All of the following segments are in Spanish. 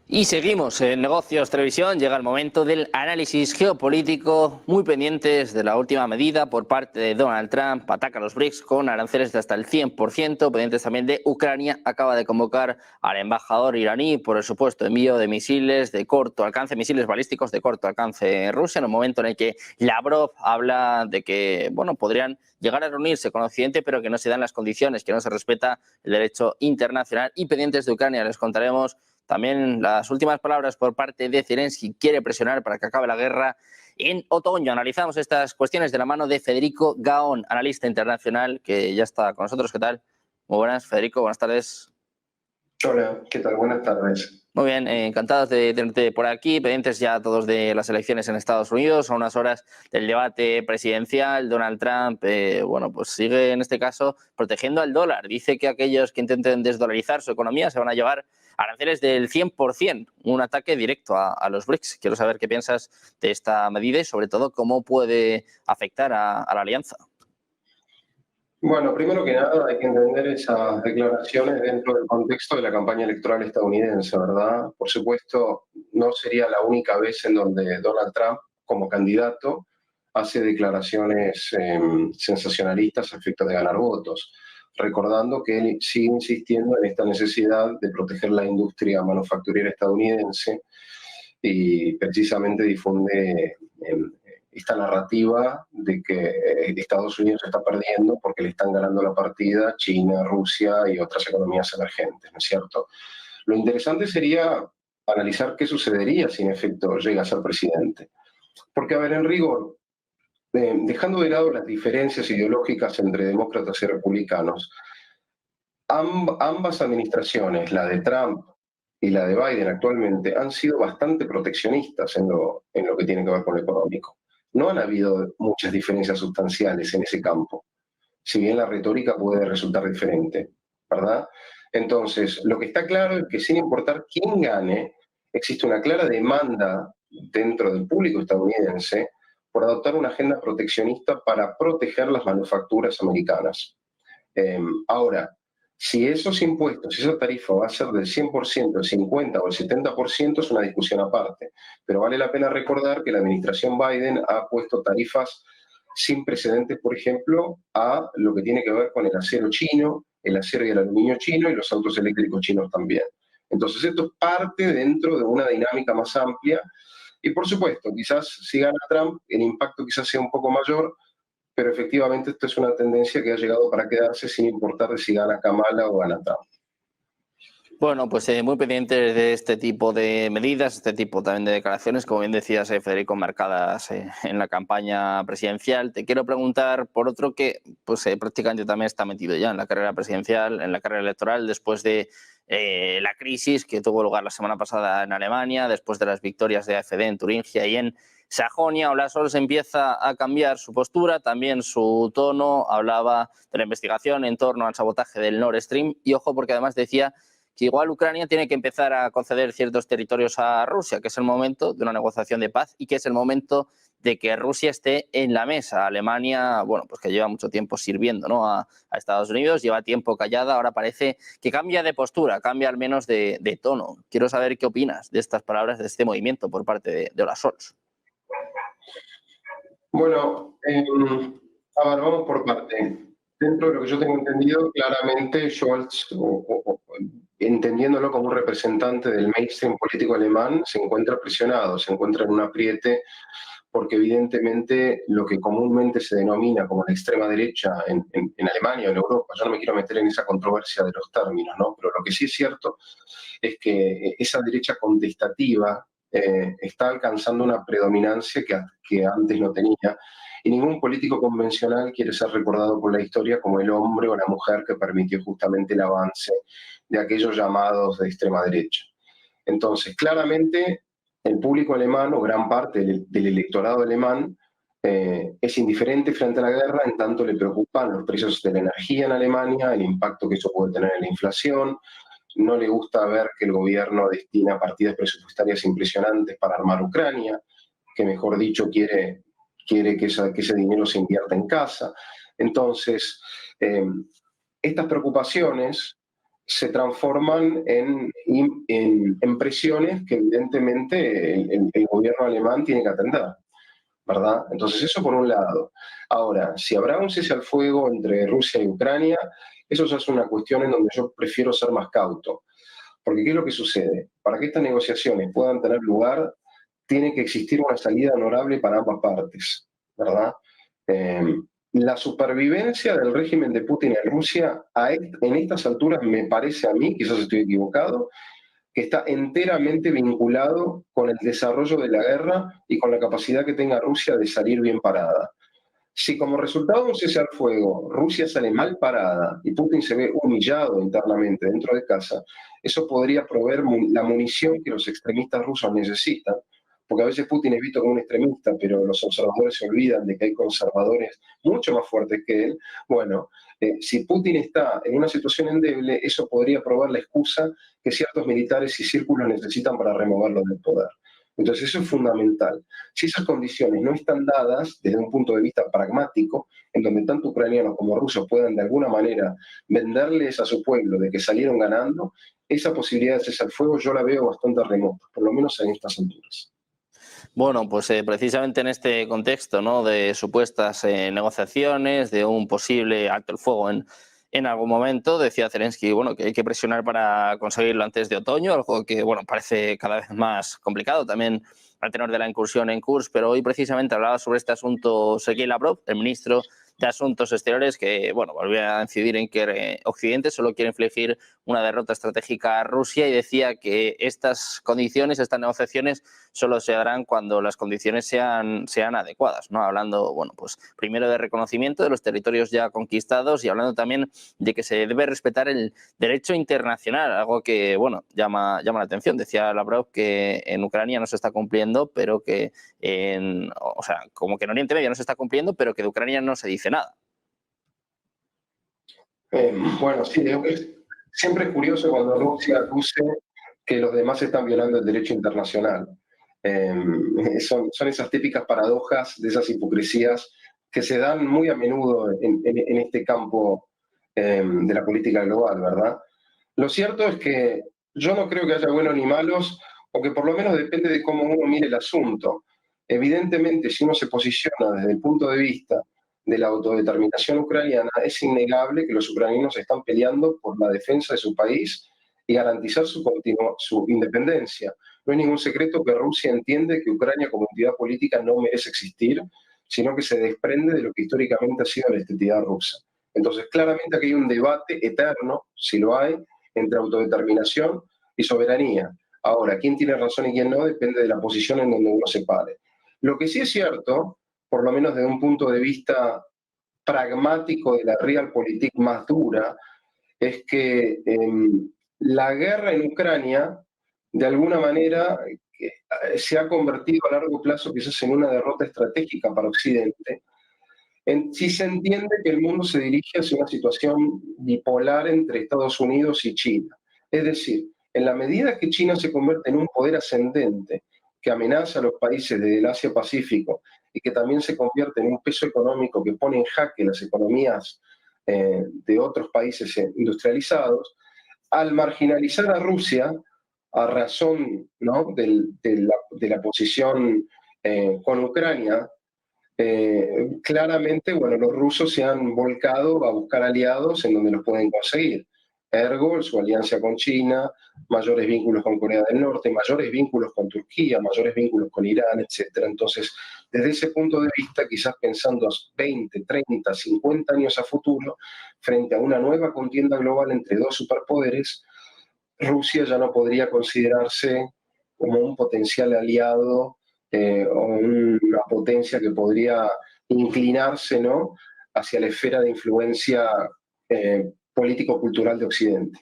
Y seguimos en Negocios Televisión. Llega el momento del análisis geopolítico, muy pendientes de la última medida por parte de Donald Trump. Ataca a los BRICS con aranceles de hasta el 100%, pendientes también de Ucrania. Acaba de convocar al embajador iraní por el supuesto envío de misiles de corto alcance, misiles balísticos de corto alcance en Rusia, en un momento en el que Lavrov habla de que podrían llegar a reunirse con Occidente, pero que no se dan las condiciones, que no se respeta el derecho internacional. Y pendientes de Ucrania les contaremos también las últimas palabras por parte de Zelensky. Quiere presionar para que acabe la guerra en otoño. Analizamos estas cuestiones de la mano de Federico Gaón, analista internacional, que ya está con nosotros. ¿Qué tal? Muy buenas, Federico. Buenas tardes. Hola, ¿qué tal? Buenas tardes. Muy bien, encantados de tenerte por aquí, pendientes ya todos de las elecciones en Estados Unidos, a unas horas del debate presidencial. Donald Trump, pues sigue en este caso protegiendo al dólar. Dice que aquellos que intenten desdolarizar su economía se van a llevar aranceles del 100%, un ataque directo a los BRICS. Quiero saber qué piensas de esta medida y sobre todo cómo puede afectar a la alianza. Bueno, primero que nada hay que entender esas declaraciones dentro del contexto de la campaña electoral estadounidense, ¿verdad? Por supuesto, no sería la única vez en donde Donald Trump, como candidato, hace declaraciones sensacionalistas a efecto de ganar votos, recordando que él sigue insistiendo en esta necesidad de proteger la industria manufacturera estadounidense y precisamente difunde esta narrativa de que Estados Unidos está perdiendo porque le están ganando la partida China, Rusia y otras economías emergentes, ¿no es cierto? Lo interesante sería analizar qué sucedería si en efecto llega a ser presidente. Porque, a ver, en rigor, dejando de lado las diferencias ideológicas entre demócratas y republicanos, ambas administraciones, la de Trump y la de Biden actualmente, han sido bastante proteccionistas en lo que tiene que ver con lo económico. No han habido muchas diferencias sustanciales en ese campo, si bien la retórica puede resultar diferente, ¿verdad? Entonces, lo que está claro es que sin importar quién gane, existe una clara demanda dentro del público estadounidense por adoptar una agenda proteccionista para proteger las manufacturas americanas. Ahora, si esos impuestos, si esa tarifa va a ser del 100%, el 50% o el 70% es una discusión aparte. Pero vale la pena recordar que la administración Biden ha puesto tarifas sin precedentes, por ejemplo, a lo que tiene que ver con el acero chino, el acero y el aluminio chino y los autos eléctricos chinos también. Entonces, esto es parte dentro de una dinámica más amplia. Y por supuesto, quizás si gana Trump, el impacto quizás sea un poco mayor, pero efectivamente esto es una tendencia que ha llegado para quedarse sin importar de si gana Kamala o gana Trump. Bueno, pues muy pendientes de este tipo de medidas, este tipo también de declaraciones, como bien decías, Federico, marcadas en la campaña presidencial. Te quiero preguntar por otro que prácticamente también está metido ya en la carrera presidencial, en la carrera electoral, después de la crisis que tuvo lugar la semana pasada en Alemania, después de las victorias de AfD en Turingia y en Sajonia. Olaf Scholz empieza a cambiar su postura, también su tono, hablaba de la investigación en torno al sabotaje del Nord Stream y ojo porque además decía que igual Ucrania tiene que empezar a conceder ciertos territorios a Rusia, que es el momento de una negociación de paz y que es el momento de que Rusia esté en la mesa. Alemania, pues que lleva mucho tiempo sirviendo, ¿no?, a Estados Unidos, lleva tiempo callada, ahora parece que cambia de postura, cambia al menos de tono. Quiero saber qué opinas de estas palabras, de este movimiento por parte de Olaf Scholz. Bueno, a ver, vamos por parte. Dentro de lo que yo tengo entendido, claramente Scholz, entendiéndolo como un representante del mainstream político alemán, se encuentra presionado, se encuentra en un apriete, porque evidentemente lo que comúnmente se denomina como la extrema derecha en Alemania o en Europa, yo no me quiero meter en esa controversia de los términos, ¿no? Pero lo que sí es cierto es que esa derecha contestativa está alcanzando una predominancia que antes no tenía. Y ningún político convencional quiere ser recordado por la historia como el hombre o la mujer que permitió justamente el avance de aquellos llamados de extrema derecha. Entonces, claramente, el público alemán o gran parte del electorado alemán es indiferente frente a la guerra, en tanto le preocupan los precios de la energía en Alemania, el impacto que eso puede tener en la inflación. No le gusta ver que el gobierno destina partidas presupuestarias impresionantes para armar Ucrania, que mejor dicho quiere que ese dinero se invierta en casa. Entonces, estas preocupaciones se transforman en presiones que evidentemente el gobierno alemán tiene que atender, ¿verdad? Entonces eso por un lado. Ahora, si habrá un cese al fuego entre Rusia y Ucrania, eso ya es una cuestión en donde yo prefiero ser más cauto. Porque ¿qué es lo que sucede? Para que estas negociaciones puedan tener lugar, tiene que existir una salida honorable para ambas partes, ¿verdad? Eh, la supervivencia del régimen de Putin en Rusia en estas alturas me parece a mí, quizás estoy equivocado, que está enteramente vinculado con el desarrollo de la guerra y con la capacidad que tenga Rusia de salir bien parada. Si como resultado de un cese al fuego Rusia sale mal parada y Putin se ve humillado internamente dentro de casa, eso podría proveer la munición que los extremistas rusos necesitan, porque a veces Putin es visto como un extremista, pero los observadores se olvidan de que hay conservadores mucho más fuertes que él. Bueno, si Putin está en una situación endeble, eso podría proveer la excusa que ciertos militares y círculos necesitan para removerlo del poder. Entonces eso es fundamental. Si esas condiciones no están dadas desde un punto de vista pragmático, en donde tanto ucranianos como rusos puedan de alguna manera venderles a su pueblo de que salieron ganando, esa posibilidad de cesar fuego yo la veo bastante remota, por lo menos en estas alturas. Bueno, pues precisamente en este contexto, ¿no?, de supuestas negociaciones, de un posible alto el fuego en algún momento, decía Zelensky, bueno, que hay que presionar para conseguirlo antes de otoño, algo que, bueno, parece cada vez más complicado también al tenor de la incursión en Kursk, pero hoy precisamente hablaba sobre este asunto Sergei Lavrov, el ministro de Asuntos Exteriores, que, bueno, volvía a incidir en que Occidente solo quiere infligir una derrota estratégica a Rusia y decía que estas condiciones, estas negociaciones, solo se harán cuando las condiciones sean adecuadas, ¿no? Hablando, bueno, pues primero de reconocimiento de los territorios ya conquistados y hablando también de que se debe respetar el derecho internacional, algo que, bueno, llama la atención. Decía Lavrov que en Ucrania no se está cumpliendo, pero que o sea, como que en Oriente Medio no se está cumpliendo, pero que de Ucrania no se dice nada. Bueno, sí, siempre es curioso cuando Rusia acuse que los demás están violando el derecho internacional. Son esas típicas paradojas de esas hipocresías que se dan muy a menudo en este campo de la política global, ¿verdad? Lo cierto es que yo no creo que haya buenos ni malos, o que por lo menos depende de cómo uno mire el asunto. Evidentemente, si uno se posiciona desde el punto de vista de la autodeterminación ucraniana, es innegable que los ucranianos están peleando por la defensa de su país y garantizar su independencia. No es ningún secreto que Rusia entiende que Ucrania como entidad política no merece existir, sino que se desprende de lo que históricamente ha sido la identidad rusa. Entonces, claramente aquí hay un debate eterno, si lo hay, entre autodeterminación y soberanía. Ahora, quién tiene razón y quién no depende de la posición en donde uno se pare. Lo que sí es cierto, por lo menos desde un punto de vista pragmático de la realpolitik más dura, es que la guerra en Ucrania, de alguna manera, se ha convertido a largo plazo quizás en una derrota estratégica para Occidente, si se entiende que el mundo se dirige hacia una situación bipolar entre Estados Unidos y China. Es decir, en la medida que China se convierte en un poder ascendente que amenaza a los países del Asia-Pacífico y que también se convierte en un peso económico que pone en jaque las economías de otros países industrializados, al marginalizar a Rusia, a razón, ¿no?, de la posición con Ucrania, claramente, bueno, los rusos se han volcado a buscar aliados en donde los pueden conseguir. Ergo, su alianza con China, mayores vínculos con Corea del Norte, mayores vínculos con Turquía, mayores vínculos con Irán, etc. Entonces, desde ese punto de vista, quizás pensando 20, 30, 50 años a futuro, frente a una nueva contienda global entre dos superpoderes, Rusia ya no podría considerarse como un potencial aliado o una potencia que podría inclinarse, ¿no?, hacia la esfera de influencia político-cultural de Occidente.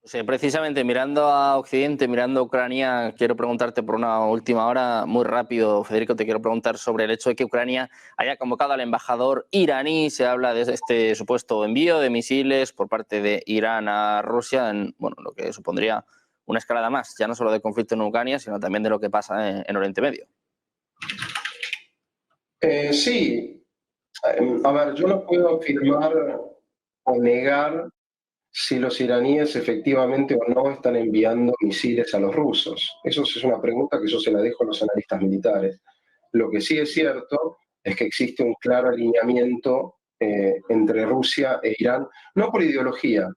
Sí, precisamente mirando a Occidente, mirando a Ucrania, quiero preguntarte por una última hora, muy rápido, Federico, te quiero preguntar sobre el hecho de que Ucrania haya convocado al embajador iraní. Se habla de este supuesto envío de misiles por parte de Irán a Rusia, en, bueno, lo que supondría una escalada más, ya no solo de conflicto en Ucrania, sino también de lo que pasa en Oriente Medio. Sí, a ver, yo no puedo afirmar o negar si los iraníes efectivamente o no están enviando misiles a los rusos. Eso es una pregunta que yo se la dejo a los analistas militares. Lo que sí es cierto es que existe un claro alineamiento entre Rusia e Irán, no por ideología,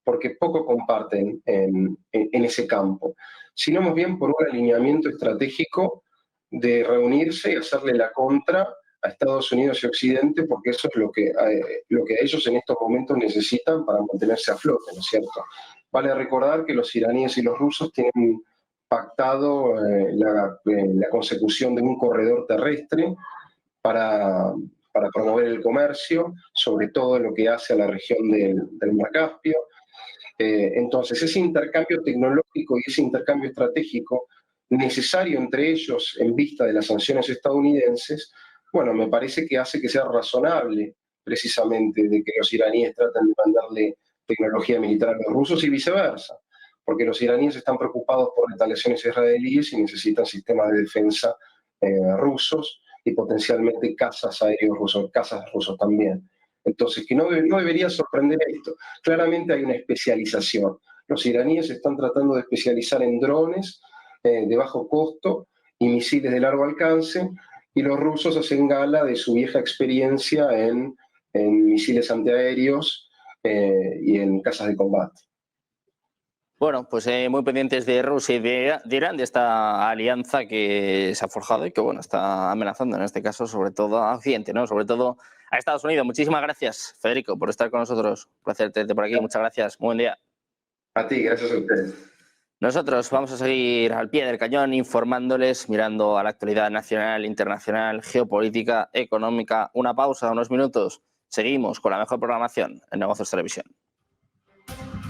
porque poco comparten en ese campo, sino más bien por un alineamiento estratégico de reunirse y hacerle la contra a Estados Unidos y Occidente, porque eso es lo que a ellos en estos momentos necesitan para mantenerse a flote, ¿no es cierto? Vale recordar que los iraníes y los rusos tienen pactado la consecución de un corredor terrestre para promover el comercio, sobre todo en lo que hace a la región del Mar Caspio. Entonces, ese intercambio tecnológico y ese intercambio estratégico necesario entre ellos en vista de las sanciones estadounidenses, bueno, me parece que hace que sea razonable precisamente de que los iraníes traten de mandarle tecnología militar a los rusos y viceversa, porque los iraníes están preocupados por retaliaciones israelíes y necesitan sistemas de defensa rusos y potencialmente cazas aéreos rusos, cazas rusos también. Entonces, que no debería sorprender esto. Claramente hay una especialización. Los iraníes están tratando de especializar en drones de bajo costo y misiles de largo alcance, y los rusos hacen gala de su vieja experiencia en misiles antiaéreos y en cazas de combate. Bueno, pues muy pendientes de Rusia y de Irán, de esta alianza que se ha forjado y que bueno, está amenazando en este caso sobre todo a Occidente, ¿no? Sobre todo a Estados Unidos. Muchísimas gracias, Federico, por estar con nosotros. Un placer tenerte por aquí. Muchas gracias. Muy buen día. A ti, gracias a ustedes. Nosotros vamos a seguir al pie del cañón informándoles, mirando a la actualidad nacional, internacional, geopolítica, económica. Una pausa, unos minutos. Seguimos con la mejor programación en Negocios Televisión.